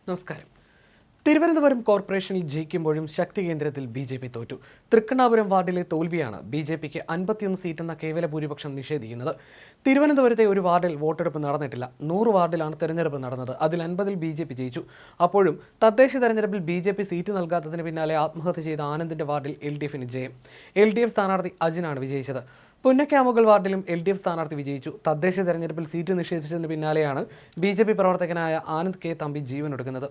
നമസ്കാരം. തിരുവനന്തപുരം കോർപ്പറേഷനിൽ ജയിക്കുമ്പോഴും ശക്തി കേന്ദ്രത്തിൽ ബി.ജെ.പി തോറ്റു. തൃക്കണ്ണാപുരം വാർഡിലെ തോൽവിയാണ് ബി.ജെ.പിക്ക് 51 സീറ്റെന്ന കേവല ഭൂരിപക്ഷം നിഷേധിക്കുന്നത്. തിരുവനന്തപുരത്തെ ഒരു വാർഡിൽ വോട്ടെടുപ്പ് നടന്നിട്ടില്ല. 100 വാർഡിലാണ് തെരഞ്ഞെടുപ്പ് നടന്നത്. അതിൽ 50-ൽ ബി.ജെ.പി ജയിച്ചു. അപ്പോഴും തദ്ദേശ തെരഞ്ഞെടുപ്പിൽ ബി.ജെ.പി സീറ്റ് നൽകാത്തതിന് പിന്നാലെ ആത്മഹത്യ ചെയ്ത ആനന്ദിന്റെ വാർഡിൽ എൽ.ഡി.എഫിന് ജയം. എൽ.ഡി.എഫ് സ്ഥാനാർത്ഥി അജിനാണ് വിജയിച്ചത്. പുന്നക്കാമുകൾ വാർഡിലും എൽ.ഡി.എഫ് സ്ഥാനാർത്ഥി വിജയിച്ചു. തദ്ദേശ തെരഞ്ഞെടുപ്പിൽ സീറ്റ് നിഷേധിച്ചതിന് പിന്നാലെയാണ് ബി.ജെ.പി പ്രവർത്തകനായ ആനന്ദ് കെ തമ്പി ജീവനൊടുക്കുന്നത്.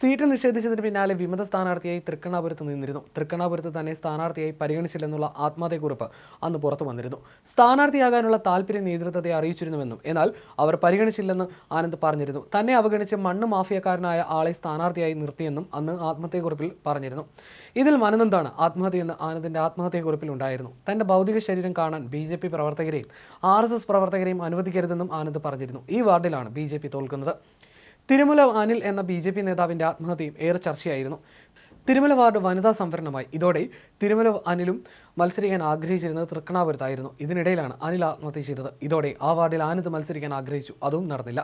സീറ്റ് നിഷേധിച്ചതിന് പിന്നാലെ വിമത സ്ഥാനാർത്ഥിയായി തൃക്കണ്ണാപുരത്ത് നിന്നിരുന്നു. തൃക്കണ്ണാപുരത്ത് തന്നെ സ്ഥാനാർത്ഥിയായി പരിഗണിച്ചില്ലെന്നുള്ള ആത്മഹത്യക്കുറിപ്പ് അന്ന് പുറത്തു വന്നിരുന്നു. സ്ഥാനാർത്ഥിയാകാനുള്ള താല്പര്യം നേതൃത്വത്തെ അറിയിച്ചിരുന്നുവെന്നും എന്നാൽ അവർ പരിഗണിച്ചില്ലെന്ന് ആനന്ദ് പറഞ്ഞിരുന്നു. തന്നെ അവഗണിച്ച് മണ്ണ് മാഫിയക്കാരനായ ആളെ സ്ഥാനാർത്ഥിയായി നിർത്തിയെന്നും അന്ന് ആത്മഹത്യക്കുറിപ്പിൽ പറഞ്ഞിരുന്നു. ഇതിൽ മനനന്താണ് ആത്മഹത്യയെന്ന് ആനന്ദിന്റെ ആത്മഹത്യക്കുറിപ്പിൽ ഉണ്ടായിരുന്നു. തന്റെ ഭൗതിക ശരീരം കാണാൻ ബി.ജെ.പി പ്രവർത്തകരെയും RSS പ്രവർത്തകരെയും അനുവദിക്കരുതെന്നും ആനന്ദ് പറഞ്ഞിരുന്നു. ഈ വാർഡിലാണ് ബി.ജെ.പി തോൽക്കുന്നത്. തിരുമല അനിൽ എന്ന ബി.ജെ.പി നേതാവിന്റെ ആത്മഹത്യയും ഏറെ ചർച്ചയായിരുന്നു. തിരുമല വാർഡ് വനിതാ സംവരണമായി. ഇതോടെ തിരുമല അനിലും മത്സരിക്കാൻ ആഗ്രഹിച്ചിരുന്നത് തൃക്കണ്ണാപുരത്തായിരുന്നു. ഇതിനിടയിലാണ് അനിൽ ആത്മഹത്യ ചെയ്തത്. ഇതോടെ ആ വാർഡിൽ ആനന്ദ് മത്സരിക്കാൻ ആഗ്രഹിച്ചു. അതും നടന്നില്ല.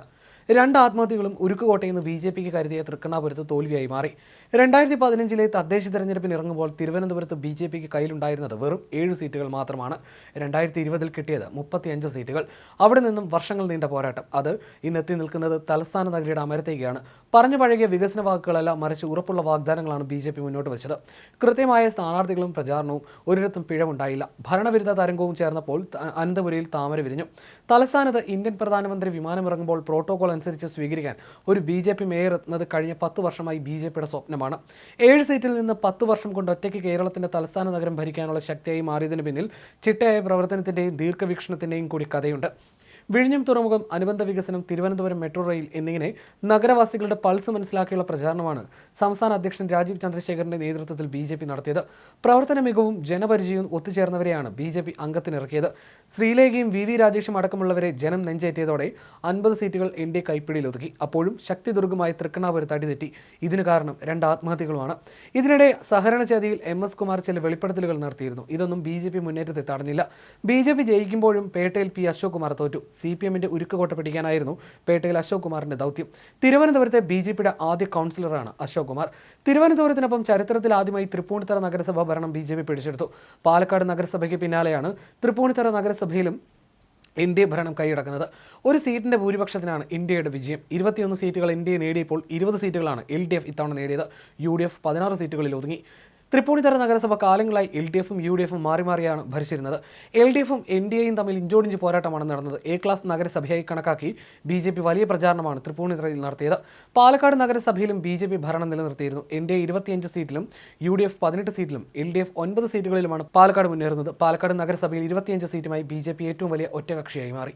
2 ആത്മഹത്യകളും ഉരുക്കുകോട്ടയെന്ന് ബി.ജെ.പിക്ക് കരുതിയ തൃക്കണ്ണാപുരത്ത് തോൽവിയായി മാറി. 2015-ലെ തദ്ദേശ തെരഞ്ഞെടുപ്പിന് ഇറങ്ങുമ്പോൾ തിരുവനന്തപുരത്ത് ബി.ജെ.പിക്ക് കയ്യിലുണ്ടായിരുന്നത് വെറും 7 സീറ്റുകൾ മാത്രമാണ്. 2020-ൽ കിട്ടിയത് 35 സീറ്റുകൾ. അവിടെ നിന്നും വർഷങ്ങൾ നീണ്ട പോരാട്ടം. അത് ഇന്നെത്തി നിൽക്കുന്നത് തലസ്ഥാന നഗരിയുടെ അമരത്തേക്കാണ്. പറഞ്ഞു പഴകിയ വികസന വാക്കുകളല്ല, മറിച്ച് ഉറപ്പുള്ള വാഗ്ദാനങ്ങളാണ് ബി.ജെ.പി മുന്നോട്ട് വെച്ചത്. കൃത്യമായ സ്ഥാനാർത്ഥികളും പ്രചാരണവും ഒരിടത്തും പിഴവുണ്ടായില്ല. ഭരണവിരുദ്ധ തരംഗവും ചേർന്നപ്പോൾ അനന്തപുരിയിൽ താമര വിരിഞ്ഞു. തലസ്ഥാനത്ത് ഇന്ത്യൻ പ്രധാനമന്ത്രി വിമാനമിറങ്ങുമ്പോൾ പ്രോട്ടോകോൾ അനുസരിച്ച് സ്വീകരിക്കാൻ ഒരു ബി.ജെ.പി മേയർ എത്തുന്നത് കഴിഞ്ഞ 10 വർഷമായി ബി.ജെ.പിയുടെ സ്വപ്നമാണ്. 7 സീറ്റിൽ നിന്ന് 10 വർഷം കൊണ്ട് ഒറ്റയ്ക്ക് കേരളത്തിന്റെ തലസ്ഥാന നഗരം ഭരിക്കാനുള്ള ശക്തിയായി മാറിയതിന് പിന്നിൽ ചിട്ടയായ പ്രവർത്തനത്തിന്റെയും ദീർഘവീക്ഷണത്തിന്റെയും കൂടി കഥയുണ്ട്. വിഴിഞ്ഞം തുറമുഖം, അനുബന്ധ വികസനം, തിരുവനന്തപുരം മെട്രോ റെയിൽ എന്നിങ്ങനെ നഗരവാസികളുടെ പൾസ് മനസ്സിലാക്കിയുള്ള പ്രചാരണമാണ് സംസ്ഥാന അധ്യക്ഷൻ രാജീവ് ചന്ദ്രശേഖറിന്റെ നേതൃത്വത്തിൽ ബി.ജെ.പി നടത്തിയത്. പ്രവർത്തന മികവും ജനപരിചയവും ഒത്തുചേർന്നവരെയാണ് ബി.ജെ.പി അംഗത്തിനിറക്കിയത്. ശ്രീലേഖയും വി രാജേഷും അടക്കമുള്ളവരെ ജനം നെഞ്ചേറ്റിയതോടെ 50 സീറ്റുകൾ എൻ.ഡി.എ കൈപ്പിടിയിലൊതുക്കി. അപ്പോഴും ശക്തി ദുർഗമായി തൃക്കണ്ണാപുരത്ത് അടിതെറ്റി. ഇതിന് കാരണം 2 ആത്മഹത്യകളുമാണ്. ഇതിനിടെ സഹകരണ ചതിയിൽ MS കുമാർ ചില വെളിപ്പെടുത്തലുകൾ നടത്തിയിരുന്നു. ഇതൊന്നും ബി.ജെ.പി മുന്നേറ്റത്തെ തടഞ്ഞില്ല. ബി.ജെ.പി ജയിക്കുമ്പോഴും പേട്ടയിൽ P. അശോക് കുമാർ തോറ്റു. CPM-ന്റെ ഉരുക്കുകോട്ട പിടിക്കാനായിരുന്നു പേട്ടയിൽ അശോക് കുമാറിന്റെ ദൗത്യം. തിരുവനന്തപുരത്തെ ബി.ജെ.പിയുടെ ആദ്യ കൗൺസിലറാണ് അശോക് കുമാർ. തിരുവനന്തപുരത്തിനൊപ്പം ചരിത്രത്തിൽ ആദ്യമായി തൃപ്പൂണിത്തറ നഗരസഭ ഭരണം ബി.ജെ.പി പിടിച്ചെടുത്തു. പാലക്കാട് നഗരസഭയ്ക്ക് പിന്നാലെയാണ് തൃപ്പൂണിത്തറ നഗരസഭയിലും എൻ.ഡി.എ ഭരണം കൈയടക്കുന്നത്. ഒരു സീറ്റിന്റെ ഭൂരിപക്ഷത്തിനാണ് എൻ.ഡി.എയുടെ വിജയം. 21 സീറ്റുകൾ എൻ.ഡി.എ നേടിയപ്പോൾ 20 സീറ്റുകളാണ് LDF ഇത്തവണ നേടിയത്. UDF 16 സീറ്റുകളിൽ ഒതുങ്ങി. തൃപ്പൂണിത്തറ നഗരസഭ കാലങ്ങളായി LDF-ഉം UDF-ഉം മാറി മാറിയാണ് ഭരിച്ചിരുന്നത്. LDF-ഉം എൻ.ഡി.എയും തമ്മിൽ ഇഞ്ചോടിഞ്ച് പോരാട്ടമാണ് നടന്നത്. A ക്ലാസ് നഗരസഭയായി കണക്കാക്കി ബി.ജെ.പി വലിയ പ്രചാരണമാണ് തൃപ്പൂണിത്തറയിൽ നടത്തിയത്. പാലക്കാട് നഗരസഭയിലും ബി.ജെ.പി ഭരണം നിലനിർത്തിയിരുന്നു. എൻ.ഡി.എ 25 സീറ്റിലും UDF 18 സീറ്റിലും LDF 9 സീറ്റുകളിലുമാണ് പാലക്കാട് മുന്നേറുന്നത്. പാലക്കാട് നഗരസഭയിൽ 25 സീറ്റുമായി ബി.ജെ.പി ഏറ്റവും വലിയ ഒറ്റകക്ഷിയായി മാറി.